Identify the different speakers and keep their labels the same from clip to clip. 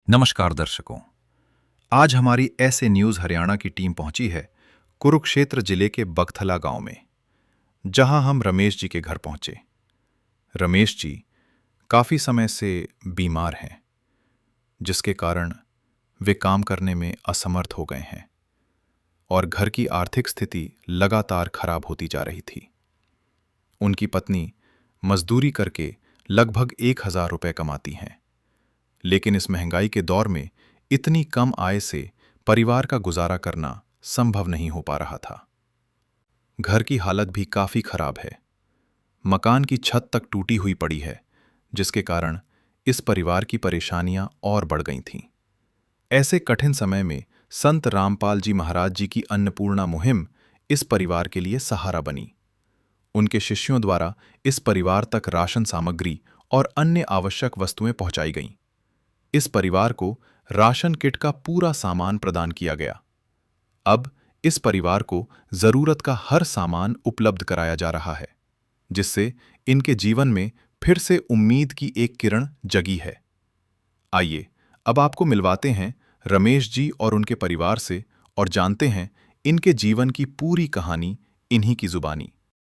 Speaker 1: नमस्कार दर्शकों। आज हमारी ऐसे न्यूज़ हरियाणा की टीम पहुंची है कुरुक्षेत्र जिले के बगथला गांव में, जहां हम रमेश जी के घर पहुंचे। रमेश जी काफी समय से बीमार हैं, जिसके कारण वे काम करने में असमर्थ हो गए हैं और घर की आर्थिक स्थिति लगातार खराब होती जा रही थी। उनकी पत्नी मजदूरी करके लगभग 1,000 रुपए कमाती हैं, लेकिन इस महंगाई के दौर में इतनी कम आय से परिवार का गुजारा करना संभव नहीं हो पा रहा था। घर की हालत भी काफी खराब है। मकान की छत तक टूटी हुई पड़ी है, जिसके कारण इस परिवार की परेशानियां और बढ़ गई थीं। ऐसे कठिन समय में संत रामपाल जी महाराज जी की अन्नपूर्णा मुहिम इस परिवार के लिए सहारा बनी। उनके शिष्यों द्वारा इस परिवार तक राशन सामग्री और अन्य आवश्यक वस्तुएं पहुंचाई गईं। इस परिवार को राशन किट का पूरा सामान प्रदान किया गया। अब इस परिवार को जरूरत का हर सामान उपलब्ध कराया जा रहा है, जिससे इनके जीवन में फिर से उम्मीद की एक किरण जगी है। आइए अब आपको मिलवाते हैं रमेश जी और उनके परिवार से और जानते हैं इनके जीवन की पूरी कहानी इन्हीं की जुबानी।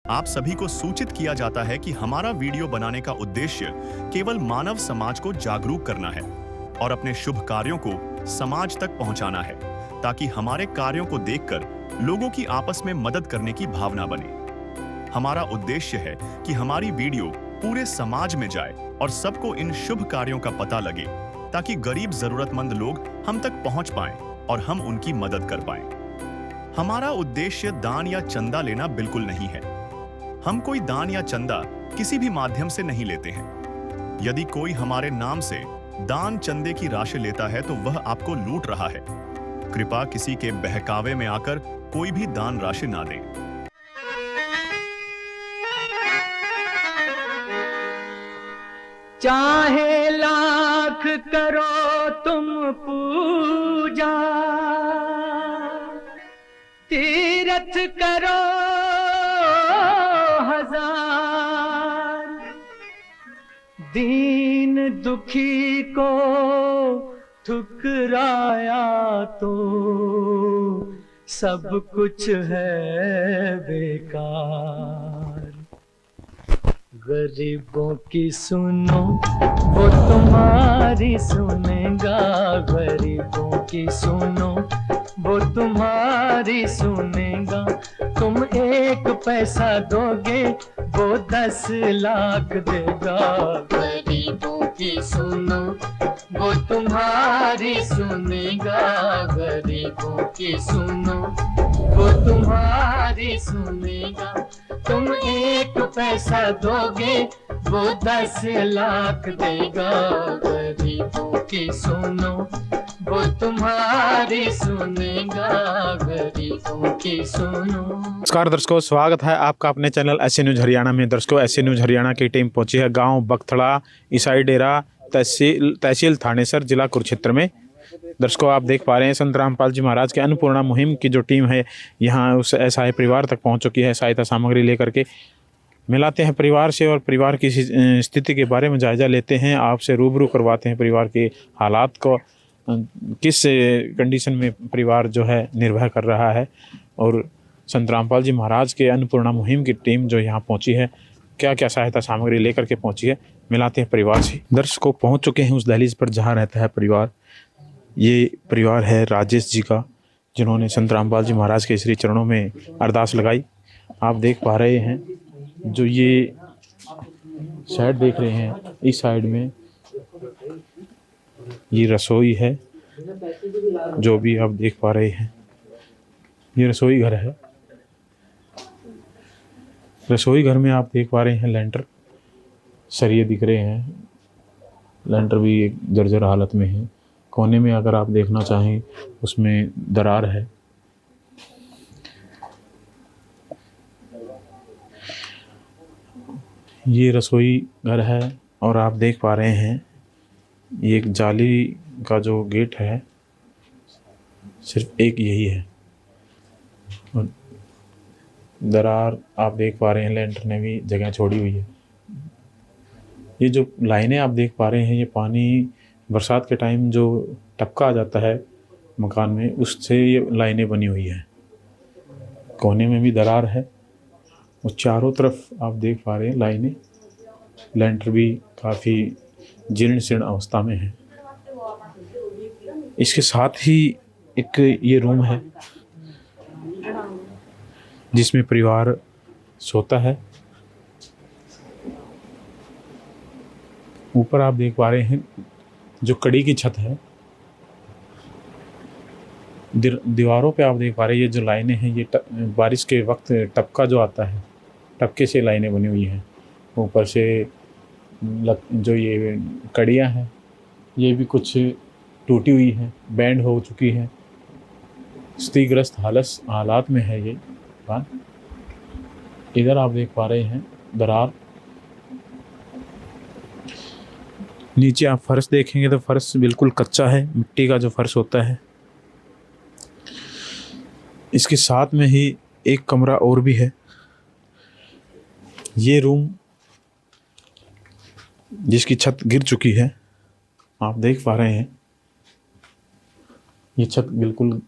Speaker 2: आप सभी को सूचित किया जाता है कि हमारा वीडियो बनाने का उद्देश्य केवल मानव समाज को जागरूक करना है और अपने शुभ कार्यों को समाज तक पहुंचाना है, ताकि हमारे कार्यों को देखकर लोगों की आपस में मदद करने की भावना बने। हमारा उद्देश्य है कि हमारी वीडियो पूरे समाज में जाए और सबको इन शुभ कार्यों का पता लगे, ताकि गरीब जरूरतमंद लोग हम तक पहुंच पाएं और हम उनकी मदद कर पाएं। हमारा उद्देश्य दान या चंदा लेना बिल्कुल नहीं है। हम कोई दान या चंदा किसी भी माध्यम से नहीं लेते हैं। यदि कोई हमारे नाम से दान चंदे की राशि लेता है तो वह आपको लूट रहा है। कृपया किसी के बहकावे में आकर कोई भी दान राशि ना दें।
Speaker 3: चाहे लाख करो तुम पूजा, तीरथ करो हजार, दीन दुखी को ठुकराया तो सब कुछ है बेकार। गरीबों की सुनो वो तुम्हारी सुनेगा, गरीबों की सुनो वो तुम्हारी सुनेगा। तुम 1 पैसा दोगे वो 10 लाख देगा। गरीबों की सुनो वो तुम्हारी सुनेगा, गरीबों की सुनो वो तुम्हारी सुनेगा। तुम 1 पैसा दोगे वो 10 लाख देगा। गरीबों की सुनो वो तुम्हारी सुनेगा, गरीबों की सुनो।
Speaker 4: नमस्कार दर्शकों, स्वागत है आपका अपने चैनल ऐसे न्यूज हरियाणा में। दर्शकों, ऐसे न्यूज हरियाणा की टीम पहुंची है गांव बगथला, ईसाई डेरा, तहसील थानेसर, जिला कुरुक्षेत्र में। दर्शकों, आप देख पा रहे हैं संत रामपाल जी महाराज के अन्नपूर्णा मुहिम की जो टीम है यहाँ उस असहाय परिवार तक पहुँच चुकी है। सहायता सामग्री लेकर के मिलाते हैं परिवार से और परिवार की स्थिति के बारे में जायजा लेते हैं, आपसे रूबरू करवाते हैं परिवार के हालात को, किस कंडीशन में परिवार जो है निर्भर कर रहा है। और संत रामपाल जी महाराज के अन्नपूर्णा मुहिम की टीम जो यहाँ पहुँची है, क्या क्या सहायता सामग्री लेकर के पहुँची है, मिलाते हैं परिवार से। दर्शकों, पहुँच चुके हैं उस दहलीज पर जहाँ रहता है परिवार। ये परिवार है राजेश जी का, जिन्होंने संत रामपाल जी महाराज के श्री चरणों में अरदास लगाई। आप देख पा रहे हैं जो ये साइड देख रहे हैं, इस साइड में ये रसोई है, जो भी आप देख पा रहे हैं ये रसोई घर है। रसोई घर में आप देख पा रहे हैं लेंटर, सरिये दिख रहे हैं, लेंटर भी एक जर्जर हालत में है। कोने में अगर आप देखना चाहें उसमें दरार है। ये रसोई घर है और आप देख पा रहे हैं ये एक जाली का जो गेट है, सिर्फ एक यही है। और दरार आप देख पा रहे हैं, लेंटर ने भी जगह छोड़ी हुई है। ये जो लाइनें आप देख पा रहे हैं, ये पानी बरसात के टाइम जो टपका आ जाता है मकान में, उससे ये लाइनें बनी हुई है। कोने में भी दरार है और चारों तरफ आप देख पा रहे हैं लाइनें। लेंटर भी काफ़ी जीर्ण शीर्ण अवस्था में है। इसके साथ ही एक ये रूम है जिसमें परिवार सोता है। ऊपर आप देख पा रहे हैं जो कड़ी की छत है, दीवारों पे आप देख पा रहे हैं ये जो लाइनें हैं, ये बारिश के वक्त टपका जो आता है, टपके से लाइनें बनी हुई हैं। ऊपर से जो ये कड़ियाँ हैं ये भी कुछ टूटी हुई हैं, बैंड हो चुकी हैं। क्षतिग्रस्त हालात में है ये मकान। इधर आप देख पा रहे हैं दरार। नीचे आप फर्श देखेंगे तो फर्श बिल्कुल कच्चा है, मिट्टी का जो फर्श होता है। इसके साथ में ही एक कमरा और भी है। ये रूम जिसकी छत गिर चुकी है, आप देख पा रहे हैं ये छत बिल्कुल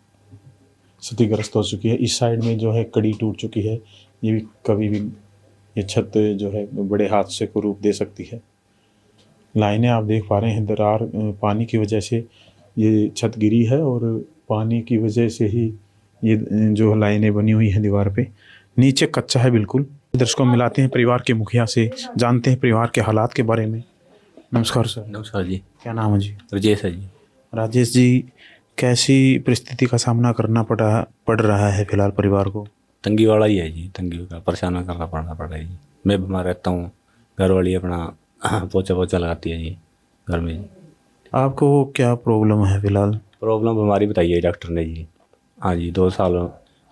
Speaker 4: क्षतिग्रस्त हो चुकी है। इस साइड में जो है कड़ी टूट चुकी है। ये भी कभी भी ये छत जो है बड़े हादसे को रूप दे सकती है। लाइनें आप देख पा रहे हैं, दरार पानी की वजह से ये छत गिरी है और पानी की वजह से ही ये जो लाइनें बनी हुई हैं दीवार पे। नीचे कच्चा है बिल्कुल। दर्शकों मिलाते हैं परिवार के मुखिया से, जानते हैं परिवार के हालात के बारे में। नमस्कार सर।
Speaker 5: नमस्कार जी।
Speaker 4: क्या नाम है जी?
Speaker 5: राजेश है जी।
Speaker 4: राजेश जी, कैसी परिस्थिति का सामना करना पड़ रहा है फिलहाल परिवार को?
Speaker 5: तंगी वाला ही है जी, तंगी का परेशान करना पड़ रहा है जी। मैं बीमार रहता हूँ, घर वाली अपना पोछा लगाती है जी घर में जी।
Speaker 4: आपको क्या प्रॉब्लम है फिलहाल?
Speaker 5: प्रॉब्लम बीमारी बताई है डॉक्टर ने जी। हाँ जी, 2 साल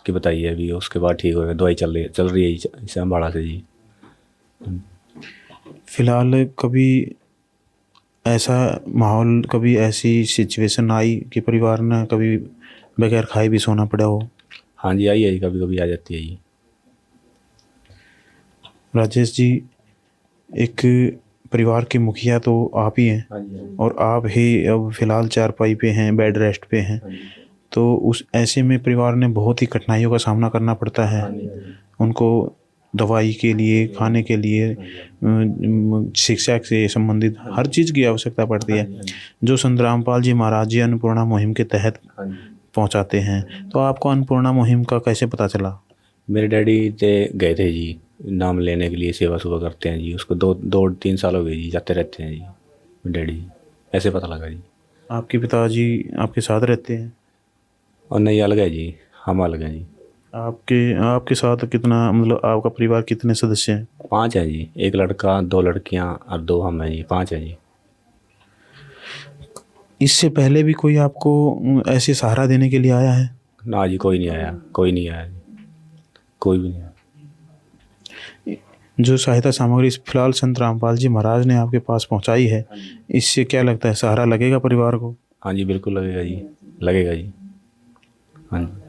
Speaker 5: की बताई है अभी, उसके बाद ठीक हो गया। दवाई चल रही है इसे अम्बाड़ा से जी।
Speaker 4: फिलहाल कभी ऐसा माहौल, कभी ऐसी सिचुएशन आई कि परिवार ने कभी बगैर खाए भी सोना पड़ा हो?
Speaker 5: हाँ जी, आई है जी, कभी कभी आ जाती है जी।
Speaker 4: राजेश जी, एक परिवार के मुखिया तो आप ही हैं।
Speaker 5: हाँ जी।
Speaker 4: और आप ही अब फिलहाल चारपाई पे हैं, बेड रेस्ट पे हैं। तो उस ऐसे में परिवार ने बहुत ही कठिनाइयों का सामना करना पड़ता है। उनको दवाई के लिए, खाने के लिए, शिक्षा से संबंधित हर चीज़ की आवश्यकता पड़ती है, जो संत रामपाल जी महाराज जी अन्नपूर्णा मुहिम के तहत पहुंचाते हैं। तो आपको अन्नपूर्णा मुहिम का कैसे पता चला?
Speaker 5: मेरे डैडी गए थे जी नाम लेने के लिए, सेवा सुबह करते हैं जी। उसको 2-3 साल हो गए जी, जाते रहते हैं जी डैडी। ऐसे पता लगा जी।
Speaker 4: आपके पिताजी आपके साथ रहते हैं?
Speaker 5: और नहीं, अलग है जी, हम अलग हैं जी।
Speaker 4: आपके साथ कितना, मतलब आपका परिवार कितने सदस्य हैं?
Speaker 5: 5 है जी, 1 लड़का, 2 लड़कियां और 2 हम हैं जी। 5 है जी।
Speaker 4: इससे पहले भी कोई आपको ऐसे सहारा देने के लिए आया है?
Speaker 5: ना जी, कोई नहीं आया, कोई नहीं आया जी, कोई भी नहीं आया।
Speaker 4: जो सहायता सामग्री फिलहाल संत रामपाल जी महाराज ने आपके पास पहुंचाई है, इससे क्या लगता है सहारा लगेगा परिवार को?
Speaker 5: हाँ जी, बिल्कुल लगेगा जी, लगेगा जी। हाँ जी।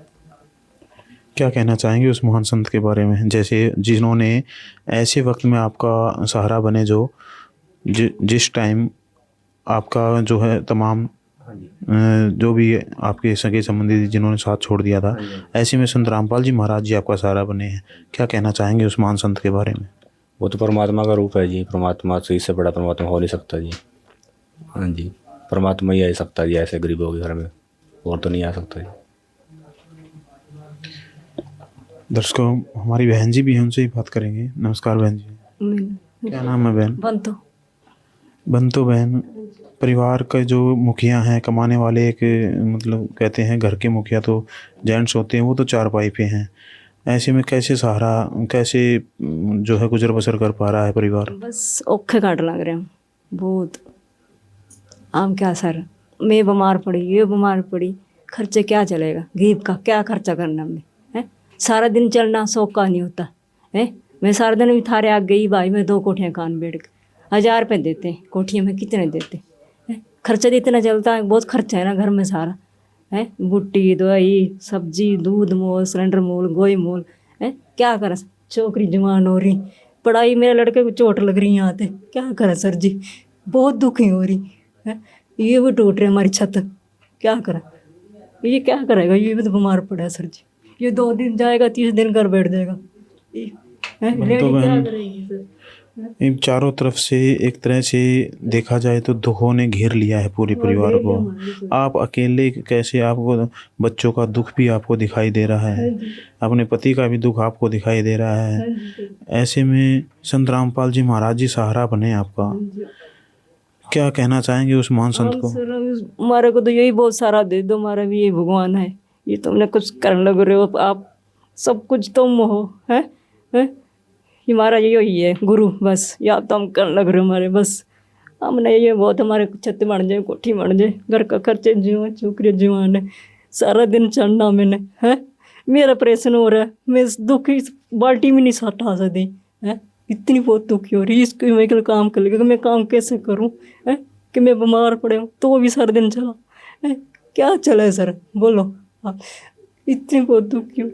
Speaker 4: क्या कहना चाहेंगे उस महान संत के बारे में, जैसे जिन्होंने ऐसे वक्त में आपका सहारा बने, जो जिस टाइम आपका जो है तमाम जो भी आपके सगे संबंधी जिन्होंने साथ छोड़ दिया था, ऐसे में संत रामपाल जी महाराज जी आपका सहारा बने हैं। क्या कहना चाहेंगे उस महान संत के बारे में?
Speaker 5: वो तो परमात्मा का रूप है जी, परमात्मा से इससे बड़ा परमात्मा हो नहीं सकता जी। हाँ जी, परमात्मा ही आ सकता जी ऐसे गरीबों के घर में, और तो नहीं आ सकता जी।
Speaker 4: दर्शकों, हमारी बहन जी भी हैं, उनसे ही बात करेंगे। नमस्कार बहन जी। क्या नाम है बहन? बंतो बहन, परिवार का जो मुखिया हैं, कमाने वाले, एक मतलब कहते हैं घर के मुखिया तो जेंट्स होते हैं, वो तो चारपाई पे हैं। ऐसे में कैसे सहारा, कैसे जो है गुजर बसर कर पा रहा है परिवार?
Speaker 6: बस औखे काट लग रहे हैं बहुत। आम क्या सर, मैं बीमार पड़ी, ये बीमार पड़ी, खर्चे क्या चलेगा? गरीब का क्या खर्चा करना हमने है? सारा दिन चलना शौक का नहीं होता है। मैं सारा दिन भी थारे आ गई भाई, मैं 2 कोठियाँ कान बैठ के 1000 रुपये देते हैं, कोठियाँ में कितने देते हैं? खर्चा तो इतना चलता है, बहुत खर्चा है ना घर में सारा है। बुट्टी, दवाई, सब्जी, दूध मोल, सिलेंडर मोल, गोई मोल है। क्या करें? छोकरी जवान हो रही, पढ़ाई, मेरे लड़के को चोट लग रही यहाँ पे, क्या करें सर जी? बहुत दुखी हो रही है। ये भी टूट रही हमारी छत, क्या करें, ये क्या करेगा, ये भी तो बीमार पड़ा है सर जी। ये 2 दिन जाएगा, 30 दिन घर बैठ जाएगा। लेडी क्या करेगी सर?
Speaker 4: इन चारों तरफ से एक तरह से देखा जाए तो दुखों ने घेर लिया है पूरे परिवार को। आप अकेले कैसे, आपको बच्चों का दुख भी आपको दिखाई दे रहा है, अपने पति का भी दुख आपको दिखाई दे रहा है। ऐसे में संत रामपाल जी महाराज जी सहारा बने आपका। क्या कहना चाहेंगे उस महान संत को?
Speaker 6: सर हमारे को तो यही बहुत सारा दे दो, हमारा भी यही भगवान है। ये तुमने कुछ करने लग रहे हो, आप सब कुछ तुम हो, है? हमारा यही है गुरु, बस या तो हम करने लग रहे हो हमारे, बस हमने ये बहुत, हमारे छत बन जाए, कोठी बन जाए, घर का खर्चे जीवन, छोकरी जीवन है, सारा दिन चढ़ना मैंने, है? मेरा ऑपरेशन हो रहा है, मैं इस दुख इस बाल्टी में नहीं हटा सकती, है? इतनी बहुत दुखी हो रही है। इसको मैं कल काम कर लेगा, मैं काम कैसे करूं, है? कि मैं बीमार पड़े हूँ तो भी सारा दिन चला, है? क्या चला है सर, बोलो आप। इतनी बहुत दुखी हो,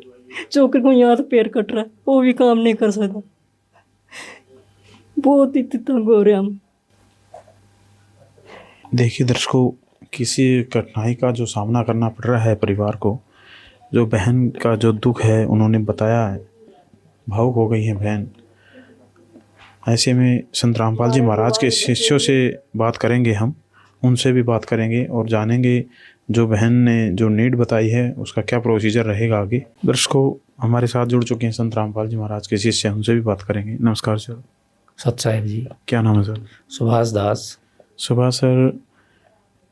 Speaker 6: चौकर को यहाँ तो पैर कट रहा है, वो भी काम नहीं कर सकता, बहुत ही तंग हो रहे हम।
Speaker 4: देखिए दर्शकों, किसी कठिनाई का जो सामना करना पड़ रहा है परिवार को, जो बहन का जो दुख है उन्होंने बताया है, भावुक हो गई है बहन। ऐसे में संत रामपाल जी महाराज के शिष्यों से बात करेंगे, हम उनसे भी बात करेंगे और जानेंगे जो बहन ने जो नीड बताई है उसका क्या प्रोसीजर रहेगा आगे। दर्शकों, हमारे साथ जुड़ चुके हैं संत रामपाल जी महाराज के शिष्य, उनसे भी बात करेंगे। नमस्कार सर।
Speaker 7: सत साहिब जी।
Speaker 4: क्या नाम है सर?
Speaker 7: सुभाष दास।
Speaker 4: सुभाष सर,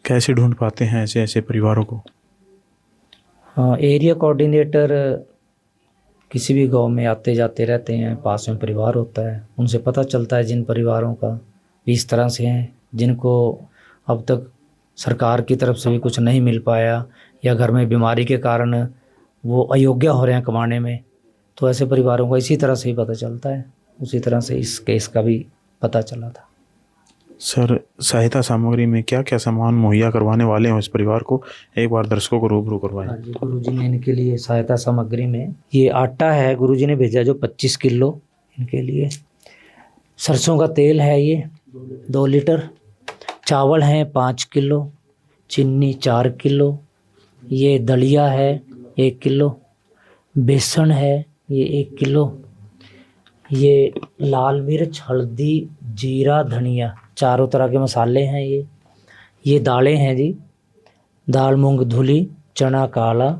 Speaker 4: कैसे ढूंढ पाते हैं ऐसे ऐसे परिवारों को?
Speaker 7: हाँ, एरिया कोऑर्डिनेटर किसी भी गांव में आते जाते रहते हैं, पास में परिवार होता है, उनसे पता चलता है जिन परिवारों का इस तरह से हैं, जिनको अब तक सरकार की तरफ से भी कुछ नहीं मिल पाया या घर में बीमारी के कारण वो अयोग्य हो रहे हैं कमाने में, तो ऐसे परिवारों का इसी तरह से ही पता चलता है। उसी तरह से इस केस का भी पता चला था।
Speaker 4: सर, सहायता सामग्री में क्या क्या सामान मुहैया करवाने वाले हैं इस परिवार को, एक बार दर्शकों को रूबरू करवाएं।
Speaker 7: हाँ जी, गुरुजी ने इनके लिए सहायता सामग्री में ये आटा है, गुरुजी ने भेजा जो 25 किलो इनके लिए। सरसों का तेल है ये 2 लीटर, चावल हैं 5 किलो, चीनी 4 किलो, ये दलिया है 1 किलो, बेसन है ये 1 किलो, ये लाल मिर्च, हल्दी, जीरा, धनिया, चारों तरह के मसाले हैं ये दालें हैं जी, दाल मूंग धुली, चना काला,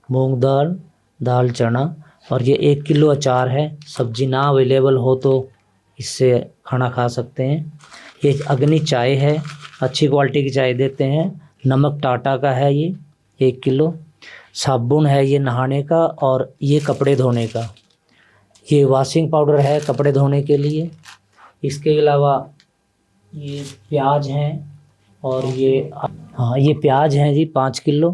Speaker 7: मूंग दाल, दाल चना, और ये 1 किलो अचार है। सब्जी ना अवेलेबल हो तो इससे खाना खा सकते हैं। ये अग्नि चाय है, अच्छी क्वालिटी की चाय देते हैं। नमक टाटा का है ये 1 किलो, साबुन है ये नहाने का, और ये कपड़े धोने का, ये वॉशिंग पाउडर है कपड़े धोने के लिए। इसके अलावा ये प्याज हैं, और ये प्याज हैं जी 5 किलो,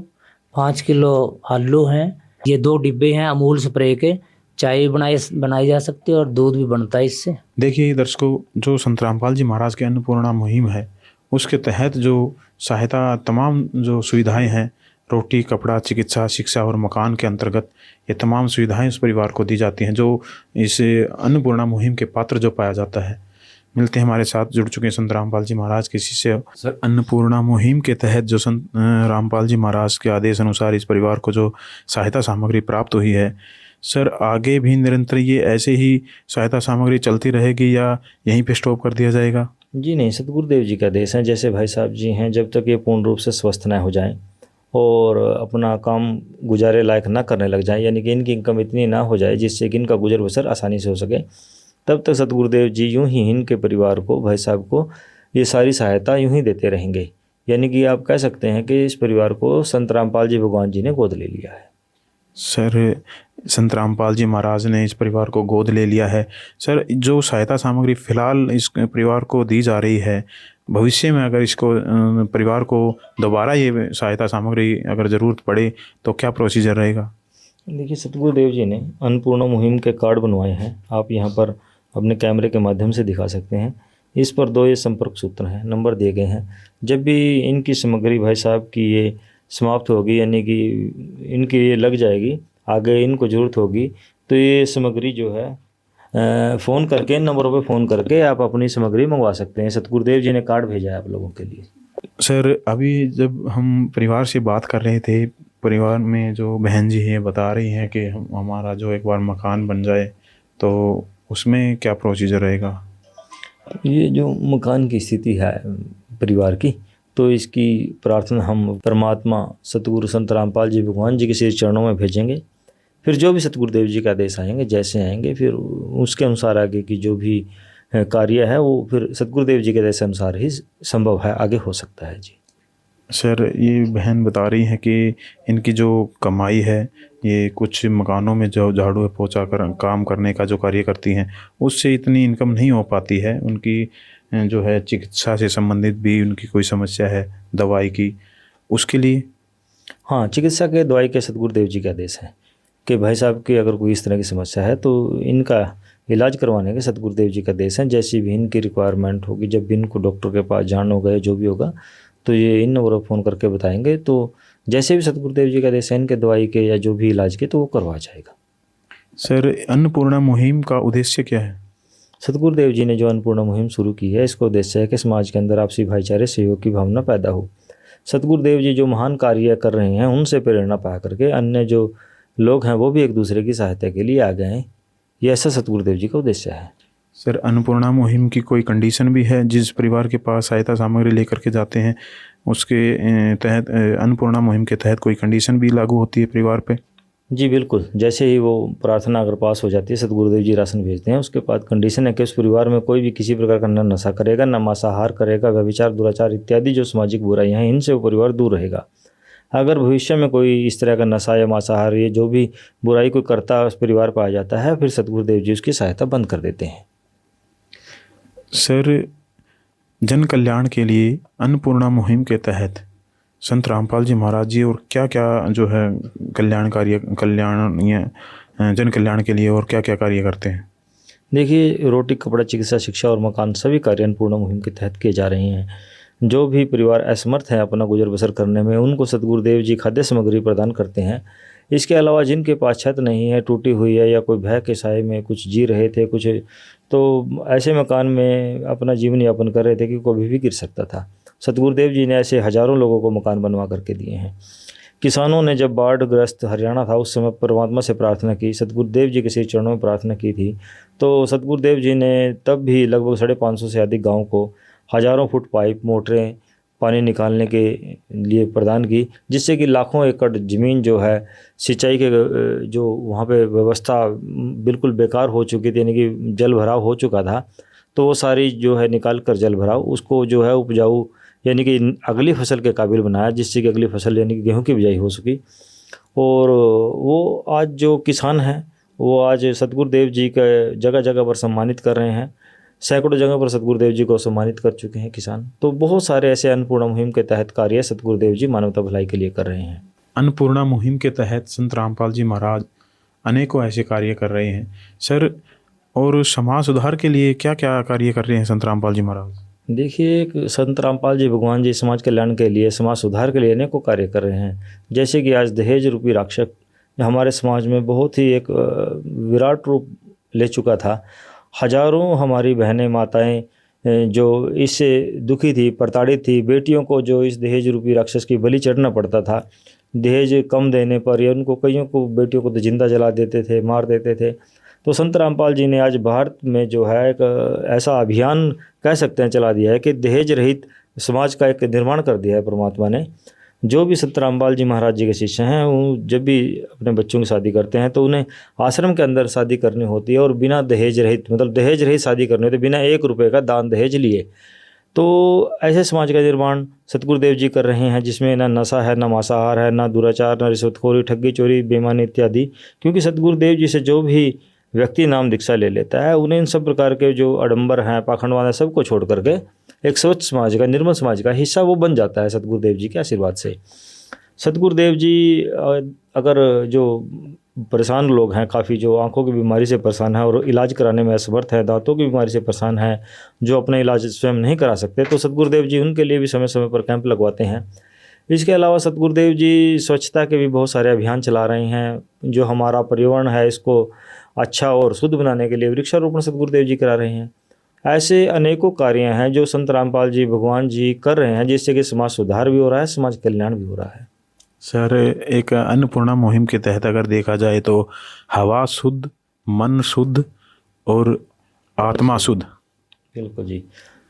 Speaker 7: 5 किलो आलू हैं, ये 2 डिब्बे हैं अमूल स्प्रे के, चाय बनाई जा सकती है और दूध भी बनता है इससे।
Speaker 4: देखिए दर्शकों, जो संत रामपाल जी महाराज की अन्नपूर्णा मुहिम है उसके तहत जो सहायता, तमाम जो सुविधाएं हैं, रोटी, कपड़ा, चिकित्सा, शिक्षा और मकान के अंतर्गत ये तमाम सुविधाएं उस परिवार को दी जाती हैं जो इस अन्नपूर्णा मुहिम के पात्र जो पाया जाता है। मिलते हैं, हमारे साथ जुड़ चुके हैं संत रामपाल जी महाराज के शिष्य। सर, अन्नपूर्णा मुहिम के तहत जो संत रामपाल जी महाराज के आदेश अनुसार इस परिवार को जो सहायता सामग्री प्राप्त हुई है, सर आगे भी निरंतर ये ऐसे ही सहायता सामग्री चलती रहेगी या यहीं पे स्टॉप कर दिया जाएगा?
Speaker 8: जी नहीं, सतगुरुदेव जी का आदेश है, जैसे भाई साहब जी हैं, जब तक ये पूर्ण रूप से स्वस्थ न हो जाएं और अपना काम गुजारे लायक ना करने लग जाएं, यानी कि इनकी इनकम इतनी ना हो जाए जिससे कि इनका गुजर बसर आसानी से हो सके, तब तक सतगुरुदेव जी यूं ही इनके परिवार को, भाई साहब को ये सारी सहायता यूं ही देते रहेंगे। यानी कि आप कह सकते हैं कि इस परिवार को संत रामपाल जी भगवान जी ने गोद ले लिया है।
Speaker 4: सर, संत रामपाल जी महाराज ने इस परिवार को गोद ले लिया है। सर, जो सहायता सामग्री फ़िलहाल इस परिवार को दी जा रही है, भविष्य में अगर इसको परिवार को दोबारा ये सहायता सामग्री अगर ज़रूरत पड़े तो क्या प्रोसीजर रहेगा?
Speaker 8: देखिए, सतगुरुदेव जी ने अन्नपूर्णा मुहिम के कार्ड बनवाए हैं, आप यहाँ पर अपने कैमरे के माध्यम से दिखा सकते हैं। इस पर 2 ये संपर्क सूत्र हैं, नंबर दिए गए हैं। जब भी इनकी सामग्री भाई साहब की ये समाप्त होगी, यानी कि इनकी ये लग जाएगी, आगे इनको ज़रूरत होगी, तो ये सामग्री जो है फ़ोन करके, इन नंबरों पे फ़ोन करके आप अपनी सामग्री मंगवा सकते हैं। सतगुरुदेव जी ने कार्ड भेजा है आप लोगों के लिए।
Speaker 4: सर अभी जब हम परिवार से बात कर रहे थे, परिवार में जो बहन जी हैं बता रही हैं कि हमारा जो एक बार मकान बन जाए तो उसमें क्या प्रोसीजर रहेगा?
Speaker 8: ये जो मकान की स्थिति है परिवार की, तो इसकी प्रार्थना हम परमात्मा सतगुरु संत रामपाल जी भगवान जी के श्री चरणों में भेजेंगे। फिर जो भी सतगुरुदेव जी का आदेश आएंगे, जैसे आएंगे, फिर उसके अनुसार आगे की जो भी कार्य है वो फिर सतगुरुदेव जी के आदेश अनुसार ही संभव है, आगे हो सकता है जी।
Speaker 4: सर ये बहन बता रही हैं कि इनकी जो कमाई है ये कुछ मकानों में जो झाड़ू पोछा कर काम करने का जो कार्य करती हैं उससे इतनी इनकम नहीं हो पाती है। उनकी जो है चिकित्सा से संबंधित भी उनकी कोई समस्या है दवाई की, उसके लिए।
Speaker 8: हाँ, चिकित्सा के दवाई के सतगुरुदेव जी का आदेश है कि भाई साहब की अगर कोई इस तरह की समस्या है तो इनका इलाज करवाने के सतगुरुदेव जी का आदेश है। जैसी भी इनकी रिक्वायरमेंट होगी, जब भी इनको डॉक्टर के पास जाना होगा, जो भी होगा, तो ये इन नंबरों पर फ़ोन करके बताएंगे। तो जैसे भी सतगुरुदेव जी का आदेश है इनके दवाई के या जो भी इलाज के, तो वो करवा जाएगा।
Speaker 4: सर अन्नपूर्णा मुहिम का उद्देश्य क्या है?
Speaker 8: सतगुरुदेव जी ने जो अन्नपूर्णा मुहिम शुरू की है, इसका उद्देश्य है कि समाज के अंदर आपसी भाईचारे सहयोग की भावना पैदा हो। सतगुरुदेव जी जो महान कार्य कर रहे हैं उनसे प्रेरणा पा करके अन्य जो लोग हैं वो भी एक दूसरे की सहायता के लिए आ गए हैं। ये ऐसा सतगुरुदेव जी का उद्देश्य है।
Speaker 4: सर अन्नपूर्णा मुहिम की कोई कंडीशन भी है? जिस परिवार के पास सहायता सामग्री लेकर के जाते हैं उसके तहत अन्नपूर्णा मुहिम के तहत कोई कंडीशन भी लागू होती है परिवार पे?
Speaker 8: जी बिल्कुल, जैसे ही वो प्रार्थना अगर पास हो जाती है, सतगुरुदेव जी राशन भेजते हैं, उसके बाद कंडीशन है कि उस परिवार में कोई भी किसी प्रकार का न नशा करेगा, न मांसाहार करेगा, व्यभिचार, दुराचार इत्यादि जो सामाजिक बुराइयां हैं इनसे वो परिवार दूर रहेगा। अगर भविष्य में कोई इस तरह का नशा या मांसाहार ये जो भी बुराई कोई करता उस परिवार पर आ जाता है, फिर सतगुरुदेव जी उसकी सहायता बंद कर देते हैं।
Speaker 4: सर जन कल्याण के लिए अन्नपूर्णा मुहिम के तहत संत रामपाल जी महाराज जी और क्या क्या जो है कल्याण या जन कल्याण के लिए और क्या क्या कार्य करते हैं?
Speaker 8: देखिए, रोटी, कपड़ा, चिकित्सा, शिक्षा और मकान सभी कार्य अन्नपूर्णा मुहिम के तहत किए जा रहे हैं। जो भी परिवार असमर्थ हैं अपना गुजर बसर करने में, उनको सतगुरुदेव जी खाद्य सामग्री प्रदान करते हैं। इसके अलावा जिनके पास छत नहीं है, टूटी हुई है, या कोई भय के साए में कुछ जी रहे थे, कुछ तो ऐसे मकान में अपना जीवन यापन कर रहे थे कि कभी भी गिर सकता था, सतगुरुदेव जी ने ऐसे हज़ारों लोगों को मकान बनवा करके दिए हैं। किसानों ने जब बाढ़ ग्रस्त हरियाणा था उस समय परमात्मा से प्रार्थना की, सतगुरुदेव जी के श्री चरणों में प्रार्थना की थी, तो सतगुरुदेव जी ने तब भी लगभग 550 से अधिक गाँव को हज़ारों फुट पाइप, मोटरें पानी निकालने के लिए प्रदान की, जिससे कि लाखों एकड़ ज़मीन जो है सिंचाई के जो वहाँ पे व्यवस्था बिल्कुल बेकार हो चुकी थी, यानी कि जल भराव हो चुका था, तो वो सारी जो है निकाल कर जल भराव उसको जो है उपजाऊ यानी कि अगली फसल के काबिल बनाया, जिससे कि अगली फसल यानी कि गेहूँ की बिजाई हो सकी। और वो आज जो किसान हैं वो आज सतगुरुदेव जी का जगह जगह पर सम्मानित कर रहे हैं। सैकड़ों जगह पर सतगुरुदेव जी को सम्मानित कर चुके हैं किसान। तो बहुत सारे ऐसे अन्नपूर्णा मुहिम के तहत कार्य सतगुरुदेव जी मानवता भलाई के लिए कर रहे हैं।
Speaker 4: अन्नपूर्णा मुहिम के तहत संत रामपाल जी महाराज अनेकों ऐसे कार्य कर रहे हैं सर। और समाज सुधार के लिए क्या क्या कार्य कर रहे हैं संत रामपाल जी महाराज?
Speaker 8: देखिए, संत रामपाल जी भगवान जी समाज कल्याण के लिए, समाज सुधार के लिए अनेकों कार्य कर रहे हैं। जैसे कि आज दहेज रूपी राक्षस हमारे समाज में बहुत ही एक विराट रूप ले चुका था। हजारों हमारी बहनें, माताएं जो इससे दुखी थी, प्रताड़ित थी, बेटियों को जो इस दहेज रूपी राक्षस की बलि चढ़ना पड़ता था, दहेज कम देने पर या उनको कईयों को बेटियों को तो जिंदा जला देते थे, मार देते थे। तो संत रामपाल जी ने आज भारत में जो है एक ऐसा अभियान कह सकते हैं चला दिया है कि दहेज रहित समाज का एक निर्माण कर दिया है परमात्मा ने। जो भी संत रामपाल जी महाराज जी के शिष्य हैं वो जब भी अपने बच्चों की शादी करते हैं तो उन्हें आश्रम के अंदर शादी करनी होती है और बिना दहेज रहित, मतलब दहेज रहित शादी करनी होती है, बिना 1 रुपये का दान दहेज लिए। तो ऐसे समाज का निर्माण सतगुरुदेव जी कर रहे हैं जिसमें ना नशा है, ना मांसाहार है, ना दुराचार, ना रिश्वतखोरी, ठगी, चोरी, बेईमानी इत्यादि। क्योंकि सतगुरुदेव जी से जो भी व्यक्ति नाम दीक्षा ले लेता है उन्हें इन सब प्रकार के जो आडंबर हैं, पाखंडवाद है, सबको छोड़ करके एक स्वच्छ समाज का, निर्मल समाज का हिस्सा वो बन जाता है सतगुरुदेव जी के आशीर्वाद से। सतगुरुदेव जी अगर जो परेशान लोग हैं, काफ़ी जो आंखों की बीमारी से परेशान हैं और इलाज कराने में असमर्थ हैं, दांतों की बीमारी से परेशान हैं, जो अपना इलाज स्वयं नहीं करा सकते, तो सतगुरुदेव जी उनके लिए भी समय समय पर कैंप लगवाते हैं। इसके अलावा सतगुरुदेव जी स्वच्छता के भी बहुत सारे अभियान चला रहे हैं। जो हमारा पर्यावरण है इसको अच्छा और शुद्ध बनाने के लिए वृक्षारोपण सतगुरुदेव जी करा रहे हैं। ऐसे अनेकों कार्य हैं जो संत रामपाल जी भगवान जी कर रहे हैं, जिससे कि समाज सुधार भी हो रहा है, समाज कल्याण भी हो रहा है।
Speaker 4: सर, एक अन्नपूर्णा मुहिम के तहत अगर देखा जाए तो हवा शुद्ध, मन शुद्ध और आत्मा शुद्ध।
Speaker 8: बिल्कुल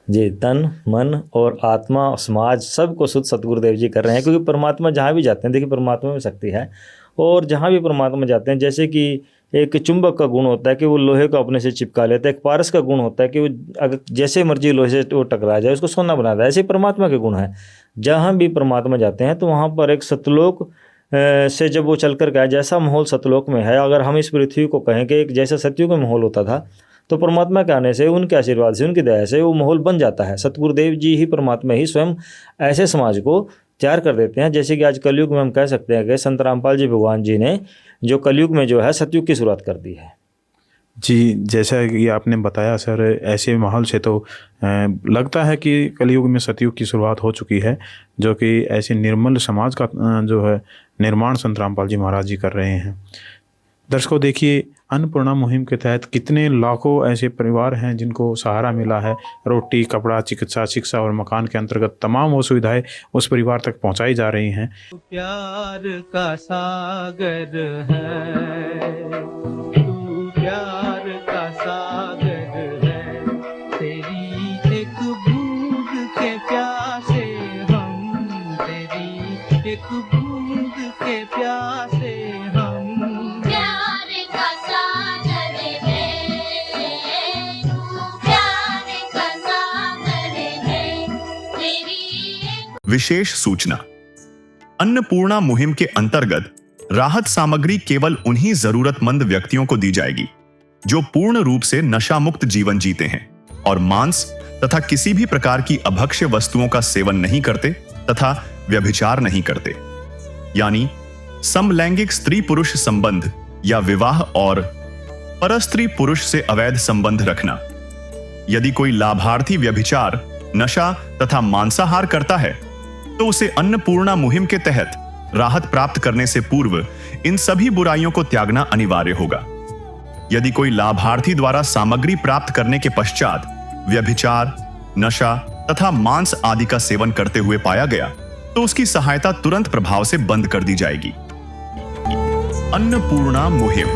Speaker 8: जी, तन मन और आत्मा समाज सबको शुद्ध सतगुरुदेव जी कर रहे हैं, क्योंकि परमात्मा जहाँ भी जाते हैं, देखिए परमात्मा में शक्ति है, और जहाँ भी परमात्मा जाते हैं, जैसे कि एक चुंबक का गुण होता है कि वो लोहे को अपने से चिपका लेता है, एक पारस का गुण होता है कि वो अगर जैसे मर्जी लोहे से वो टकरा जाए उसको सोना बना देता है, ऐसे परमात्मा के गुण है। जहाँ भी परमात्मा जाते हैं तो वहाँ पर एक सतलोक से जब वो चल कर गया, जैसा माहौल सतलोक में है, अगर हम इस पृथ्वी को कहें कि एक जैसा सतयुग में माहौल होता था, तो परमात्मा के आने से, उनके आशीर्वाद से, उनकी दया से वो माहौल बन जाता है। सतगुरुदेव जी ही, परमात्मा ही स्वयं ऐसे समाज को तैयार कर देते हैं। जैसे कि आज कलयुग में हम कह सकते हैं कि संत रामपाल जी भगवान जी ने जो कलयुग में जो है सतयुग की शुरुआत कर दी है।
Speaker 4: जी, जैसा कि आपने बताया सर, ऐसे माहौल से तो लगता है कि कलयुग में सतयुग की शुरुआत हो चुकी है, जो कि ऐसे निर्मल समाज का जो है निर्माण संत रामपाल जी महाराज जी कर रहे हैं। दर्शकों, देखिए, अन्नपूर्णा मुहिम के तहत कितने लाखों ऐसे परिवार हैं जिनको सहारा मिला है। रोटी, कपड़ा, चिकित्सा, शिक्षा और मकान के अंतर्गत तमाम वो सुविधाएं उस परिवार तक पहुंचाई जा रही हैं।
Speaker 3: प्यार का सागर है, तू प्यार का सागर है, तेरी एक बूंद के प्यासे हम, तेरी एक बूंद के प्यासे हम।
Speaker 2: विशेष सूचना। अन्नपूर्णा मुहिम के अंतर्गत राहत सामग्री केवल उन्हीं जरूरतमंद व्यक्तियों को दी जाएगी जो पूर्ण रूप से नशा मुक्त जीवन जीते हैं और मांस तथा किसी भी प्रकार की अभक्ष्य वस्तुओं का सेवन नहीं करते तथा व्यभिचार नहीं करते, यानी समलैंगिक स्त्री पुरुष संबंध या विवाह और परस्त्री पुरुष से अवैध संबंध रखना। यदि कोई लाभार्थी व्यभिचार, नशा तथा मांसाहार करता है तो उसे अन्नपूर्णा मुहिम के तहत राहत प्राप्त करने से पूर्व इन सभी बुराइयों को त्यागना अनिवार्य होगा। यदि कोई लाभार्थी द्वारा सामग्री प्राप्त करने के पश्चात व्यभिचार, नशा तथा मांस आदि का सेवन करते हुए पाया गया तो उसकी सहायता तुरंत प्रभाव से बंद कर दी जाएगी। अन्नपूर्णा मुहिम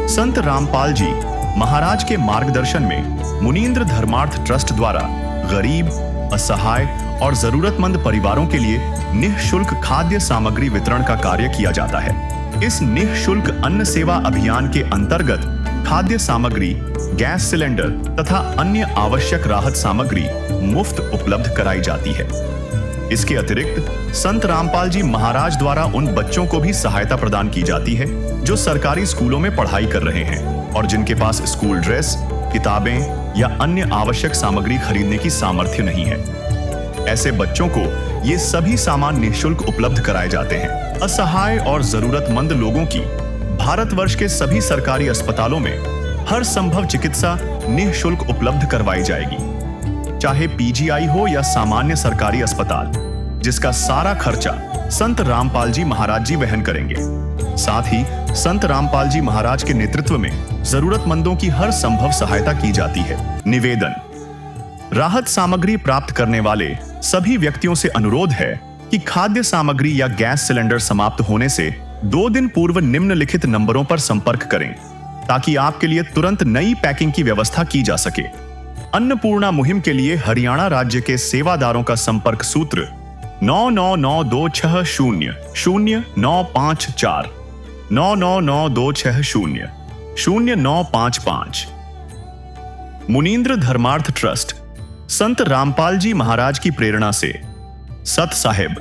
Speaker 2: संत रामपाल जी महाराज के मार्गदर्शन में मुनींद्र धर्मार्थ ट्रस्ट द्वारा गरीब, असहाय और जरूरतमंद परिवारों के लिए निःशुल्क खाद्य सामग्री वितरण का कार्य किया जाता है। इस निःशुल्क अन्न सेवा अभियान के अंतर्गत खाद्य सामग्री, गैस सिलेंडर तथा अन्य आवश्यक राहत सामग्री मुफ्त उपलब्ध कराई जाती है। इसके अतिरिक्त संत रामपाल जी महाराज द्वारा उन बच्चों को भी सहायता प्रदान की जाती है जो सरकारी स्कूलों में पढ़ाई कर रहे हैं और जिनके पास स्कूल ड्रेस, किताबें या अन्य आवश्यक सामग्री खरीदने की सामर्थ्य नहीं है। ऐसे बच्चों को ये सभी सामान निःशुल्क उपलब्ध कराए जाते हैं। असहाय और जरूरतमंद लोगों की भारतवर्ष के सभी सरकारी अस्पतालों में हर संभव चिकित्सा निःशुल्क उपलब्ध करवाई जाएगी, चाहे पीजीआई हो या सामान्य सरकारी अस्पताल, जिसका सारा खर्चा संत रामपाल जी महाराज जी वहन करेंगे। साथ ही संत रामपाल जी महाराज के नेतृत्व में जरूरतमंदों की हर संभव सहायता की जाती है। निवेदन। राहत सामग्री प्राप्त करने वाले सभी व्यक्तियों से अनुरोध है कि खाद्य सामग्री या गैस सिलेंडर समाप्त होने से 2 दिन पूर्व निम्नलिखित नंबरों पर संपर्क करें ताकि आपके लिए तुरंत नई पैकिंग की व्यवस्था की जा सके। अन्नपूर्णा मुहिम के लिए हरियाणा राज्य के सेवादारों का संपर्क सूत्र 9992600954 9992600955। मुनींद्र धर्मार्थ ट्रस्ट संत रामपाल जी महाराज की प्रेरणा से सत साहिब